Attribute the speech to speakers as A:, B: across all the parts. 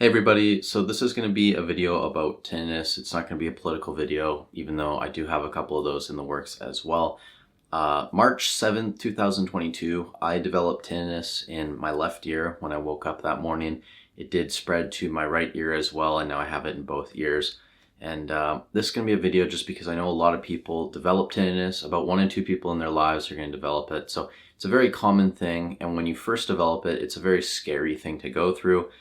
A: Hey everybody, so this is going to be a video about tinnitus. It's not going to be a political video, even though I do have a couple of those in the works as well. March 7th, 2022, I developed tinnitus in my left ear when I woke up that morning. It did spread to my right ear as well, and now I have it in both ears. And this is going to be a video just because I know a lot of people develop tinnitus. About 1 in 2 people in their lives are going to develop it. So it's a very common thing, and when you first develop it, it's a very scary thing to go through.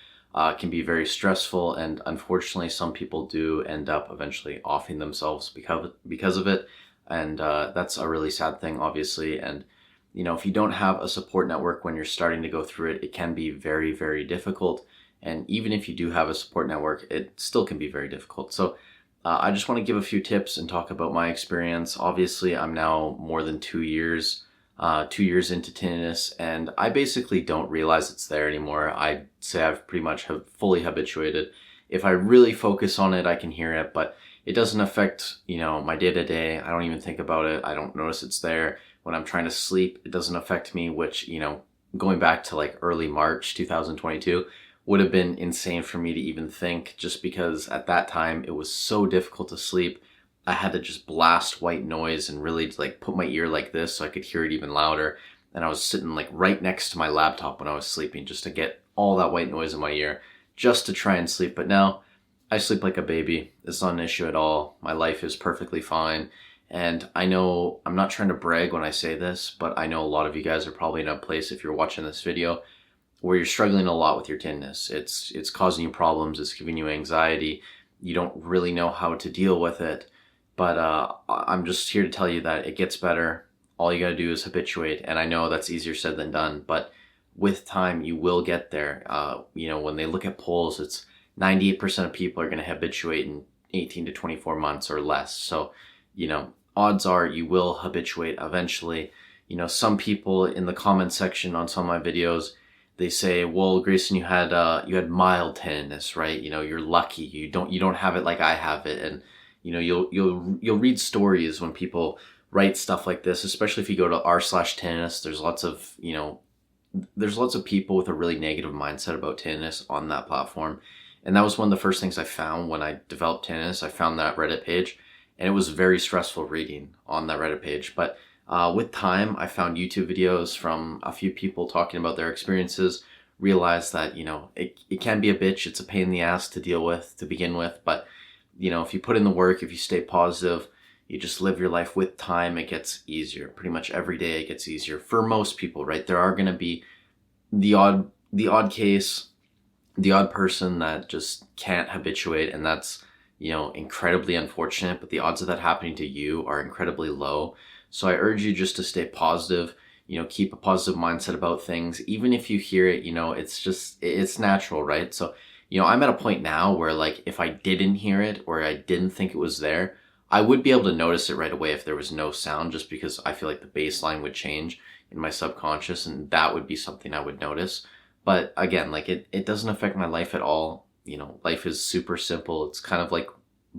A: Can be very stressful, and unfortunately some people do end up eventually offing themselves because of it, and that's a really sad thing, obviously. And if you don't have a support network when you're starting to go through it, it can be very, very difficult. And even if you do have a support network, it still can be very difficult. So I just want to give a few tips and talk about my experience. Obviously, I'm now more than 2 years into tinnitus, and I basically don't realize it's there anymore. I'd say I've pretty much fully habituated. If I really focus on it, I can hear it, but it doesn't affect, my day-to-day. I don't even think about it. I don't notice it's there. When I'm trying to sleep, it doesn't affect me, which, going back to like early March 2022 would have been insane for me to even think, just because at that time it was so difficult to sleep. I had to just blast white noise and really like put my ear like this so I could hear it even louder. And I was sitting like right next to my laptop when I was sleeping just to get all that white noise in my ear just to try and sleep. But now I sleep like a baby. It's not an issue at all. My life is perfectly fine. And I know I'm not trying to brag when I say this, but I know a lot of you guys are probably in a place, if you're watching this video, where you're struggling a lot with your tinnitus. It's causing you problems. It's giving you anxiety. You don't really know how to deal with it. But I'm just here to tell you that it gets better. All you gotta do is habituate. And I know that's easier said than done, but with time, you will get there. When they look at polls, it's 98% of people are gonna habituate in 18 to 24 months or less. So, odds are you will habituate eventually. Some people in the comment section on some of my videos, they say, well, Grayson, you had mild tinnitus, right? You're lucky. You don't have it like I have it. And you'll read stories when people write stuff like this, especially if you go to r/tinnitus. There's lots of people with a really negative mindset about tinnitus on that platform. And that was one of the first things I found when I developed tinnitus. I found that Reddit page, and it was very stressful reading on that Reddit page. But with time, I found YouTube videos from a few people talking about their experiences, realized that, it can be a bitch. It's a pain in the ass to deal with to begin with, but if you put in the work, if you stay positive, you just live your life, with time, it gets easier. Pretty much every day it gets easier for most people, right? There are going to be the odd case, the odd person that just can't habituate, and that's, incredibly unfortunate, but the odds of that happening to you are incredibly low. So I urge you just to stay positive, keep a positive mindset about things. Even if you hear it, it's natural, right? So I'm at a point now where, like, if I didn't hear it or I didn't think it was there, I would be able to notice it right away if there was no sound, just because I feel like the baseline would change in my subconscious, and that would be something I would notice. But again, like, it doesn't affect my life at all. Life is super simple. It's kind of like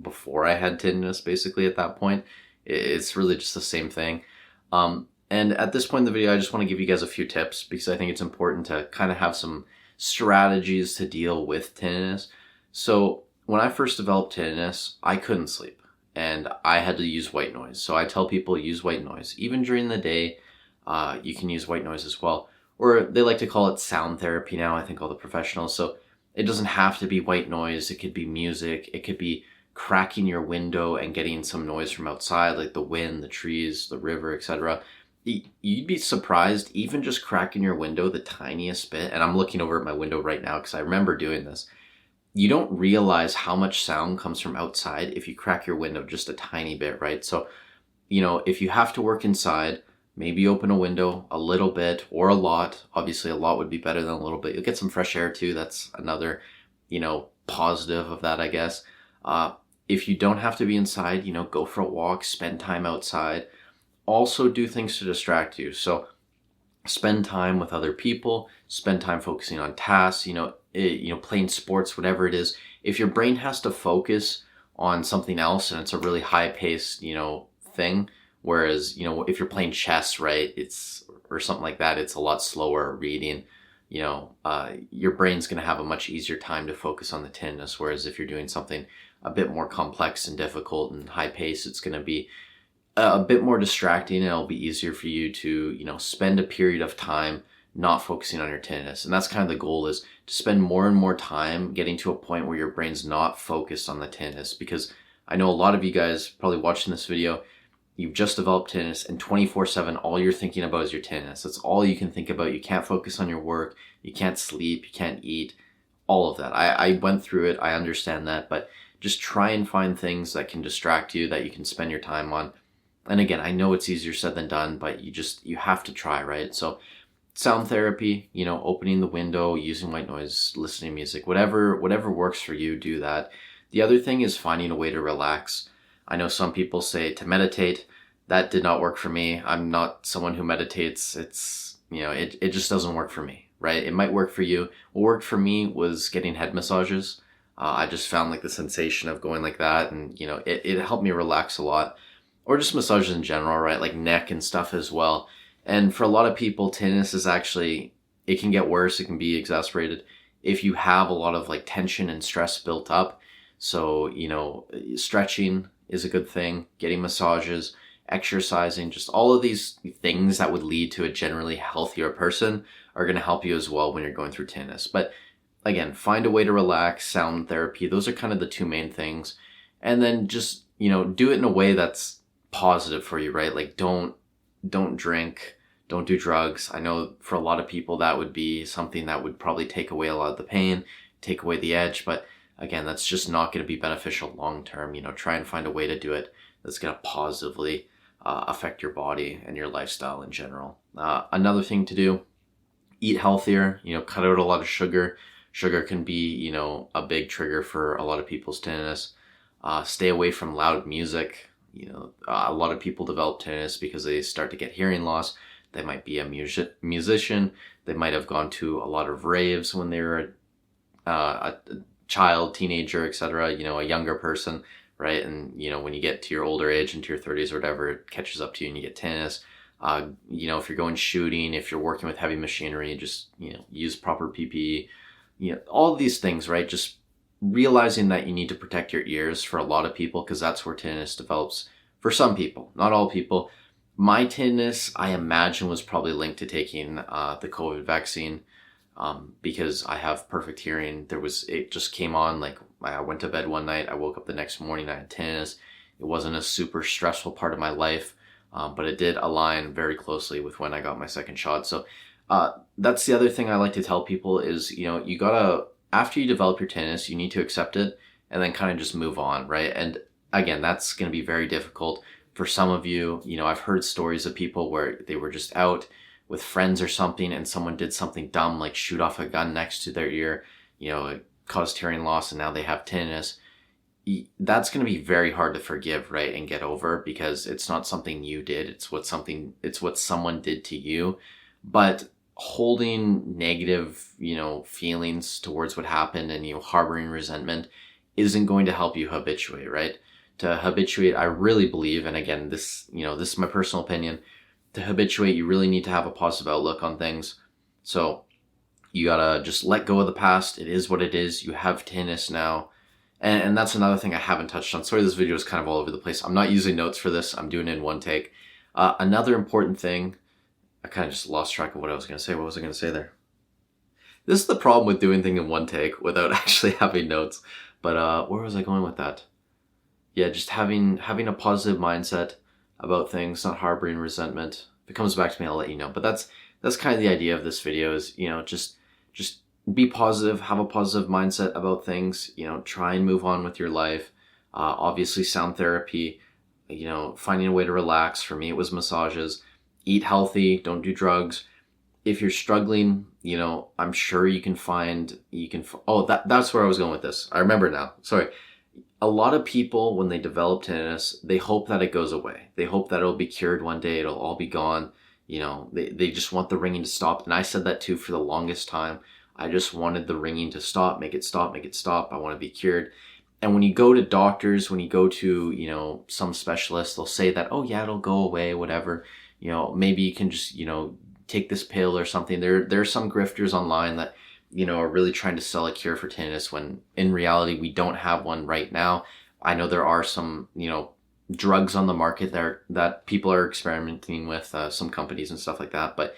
A: before I had tinnitus, basically, at that point. It's really just the same thing. And at this point in the video, I just want to give you guys a few tips because I think it's important to kind of have some strategies to deal with tinnitus. So when I first developed tinnitus, I couldn't sleep and I had to use white noise. So I tell people, use white noise. Even during the day, you can use white noise as well. Or they like to call it sound therapy now, I think, all the professionals. So it doesn't have to be white noise. It could be music. It could be cracking your window and getting some noise from outside, like the wind, the trees, the river, etc. You'd be surprised, even just cracking your window the tiniest bit, and I'm looking over at my window right now because I remember doing this. You don't realize how much sound comes from outside if you crack your window just a tiny bit, right? So, if you have to work inside, maybe open a window a little bit or a lot. Obviously, a lot would be better than a little bit. You'll get some fresh air too. That's another, positive of that, I guess. If you don't have to be inside, go for a walk, spend time outside. Also do things to distract you. So spend time with other people, spend time focusing on tasks, playing sports, whatever it is. If your brain has to focus on something else and it's a really high paced, thing, whereas, if you're playing chess, right, or something like that, it's a lot slower reading. your brain's going to have a much easier time to focus on the tinnitus. Whereas if you're doing something a bit more complex and difficult and high pace, it's going to be a bit more distracting, and it'll be easier for you to, spend a period of time not focusing on your tinnitus. And that's kind of the goal, is to spend more and more time getting to a point where your brain's not focused on the tinnitus. Because I know a lot of you guys probably watching this video, you've just developed tinnitus, and 24/7, all you're thinking about is your tinnitus. That's all you can think about. You can't focus on your work. You can't sleep. You can't eat. All of that. I went through it. I understand that. But just try and find things that can distract you, that you can spend your time on. And again, I know it's easier said than done, but you have to try, right? So sound therapy, opening the window, using white noise, listening to music, whatever works for you, do that. The other thing is finding a way to relax. I know some people say to meditate. That did not work for me. I'm not someone who meditates. It's, it just doesn't work for me, right? It might work for you. What worked for me was getting head massages. I just found like the sensation of going like that, and, it helped me relax a lot. Or just massages in general, right? Like neck and stuff as well. And for a lot of people, tinnitus is actually, it can get worse. It can be exacerbated if you have a lot of like tension and stress built up. So, stretching is a good thing, getting massages, exercising, just all of these things that would lead to a generally healthier person are going to help you as well when you're going through tinnitus. But again, find a way to relax, sound therapy. Those are kind of the two main things. And then just, do it in a way that's positive for you, right? Like don't drink, don't do drugs. I know for a lot of people that would be something that would probably take away a lot of the pain, take away the edge. But again, that's just not going to be beneficial long term. Try and find a way to do it that's going to positively affect your body and your lifestyle in general. Another thing to do, eat healthier, cut out a lot of sugar. Sugar can be, a big trigger for a lot of people's tinnitus. Stay away from loud music. A lot of people develop tinnitus because they start to get hearing loss. They might be a musician. They might have gone to a lot of raves when they were a child, teenager, etc. A younger person, right? And, when you get to your older age, into your 30s or whatever, it catches up to you and you get tinnitus. If you're going shooting, if you're working with heavy machinery, just, use proper PPE. All of these things, right? Just realizing that you need to protect your ears for a lot of people, because that's where tinnitus develops for some people, not all people. My tinnitus, I imagine, was probably linked to taking the COVID vaccine, because I have perfect hearing. It just came on, like I went to bed one night, I woke up the next morning, I had tinnitus. It wasn't a super stressful part of my life, but it did align very closely with when I got my second shot. So that's the other thing I like to tell people is, you gotta, after you develop your tinnitus, you need to accept it and then kind of just move on, right? And again, that's going to be very difficult for some of you. I've heard stories of people where they were just out with friends or something and someone did something dumb, like shoot off a gun next to their ear, it caused hearing loss, and now they have tinnitus. That's going to be very hard to forgive, right? And get over, because it's not something you did. It's what someone did to you. But holding negative, feelings towards what happened and, harboring resentment isn't going to help you habituate, right? To habituate, I really believe, and again, this is my personal opinion, to habituate, you really need to have a positive outlook on things. So you gotta just let go of the past. It is what it is. You have tinnitus now. And that's another thing I haven't touched on. Sorry, this video is kind of all over the place. I'm not using notes for this. I'm doing it in one take. Another important thing, I kind of just lost track of what I was going to say. What was I going to say there? This is the problem with doing things in one take without actually having notes. But where was I going with that? Yeah, just having a positive mindset about things, not harboring resentment. If it comes back to me, I'll let you know. But that's kind of the idea of this video is, just be positive, have a positive mindset about things, try and move on with your life. Obviously sound therapy, finding a way to relax. For me, it was massages. Eat healthy, don't do drugs. If you're struggling, I'm sure that's where I was going with this. I remember now. Sorry. A lot of people, when they develop tinnitus, they hope that it goes away. They hope that it'll be cured one day. It'll all be gone. They just want the ringing to stop. And I said that too for the longest time. I just wanted the ringing to stop, make it stop, make it stop. I want to be cured. And when you go to doctors, when you go to, some specialists, they'll say that, oh yeah, it'll go away, whatever. Maybe you can just, take this pill or something. There are some grifters online that, are really trying to sell a cure for tinnitus when in reality we don't have one right now. I know there are some, drugs on the market that people are experimenting with, some companies and stuff like that, but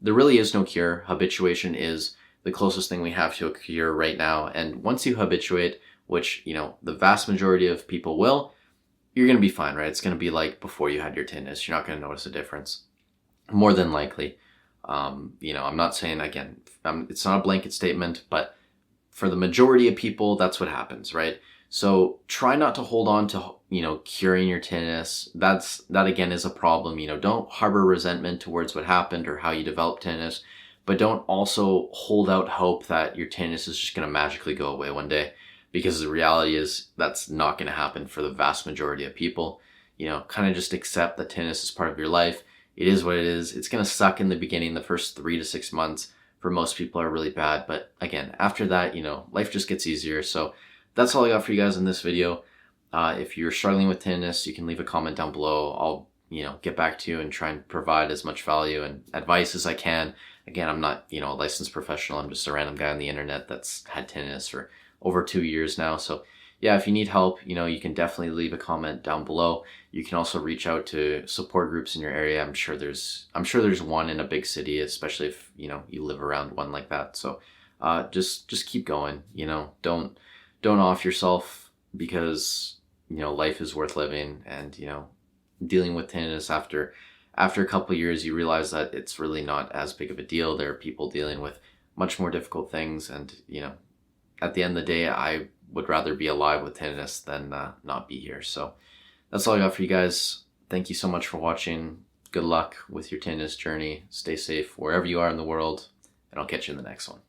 A: there really is no cure. Habituation is the closest thing we have to a cure right now. And once you habituate, which, the vast majority of people will, you're going to be fine, right? It's going to be like before you had your tinnitus. You're not going to notice a difference, more than likely. I'm not saying, again, it's not a blanket statement, but for the majority of people, that's what happens, right? So try not to hold on to, curing your tinnitus. That again is a problem. Don't harbor resentment towards what happened or how you developed tinnitus, but don't also hold out hope that your tinnitus is just going to magically go away one day, because the reality is that's not going to happen for the vast majority of people. Kind of just accept that tinnitus is part of your life. It is what it is. It's going to suck in the beginning. The first 3 to 6 months for most people are really bad. But again, after that, life just gets easier. So that's all I got for you guys in this video. If you're struggling with tinnitus, you can leave a comment down below. I'll, get back to you and try and provide as much value and advice as I can. Again, I'm not, a licensed professional. I'm just a random guy on the internet that's had tinnitus for over 2 years now. So yeah, if you need help, you can definitely leave a comment down below. You can also reach out to support groups in your area. I'm sure there's one in a big city, especially if, you live around one like that. So just keep going, don't off yourself, because, life is worth living. And, dealing with tinnitus after a couple of years, you realize that it's really not as big of a deal. There are people dealing with much more difficult things. And, at the end of the day, I would rather be alive with tinnitus than not be here. So that's all I got for you guys. Thank you so much for watching. Good luck with your tinnitus journey. Stay safe wherever you are in the world, and I'll catch you in the next one.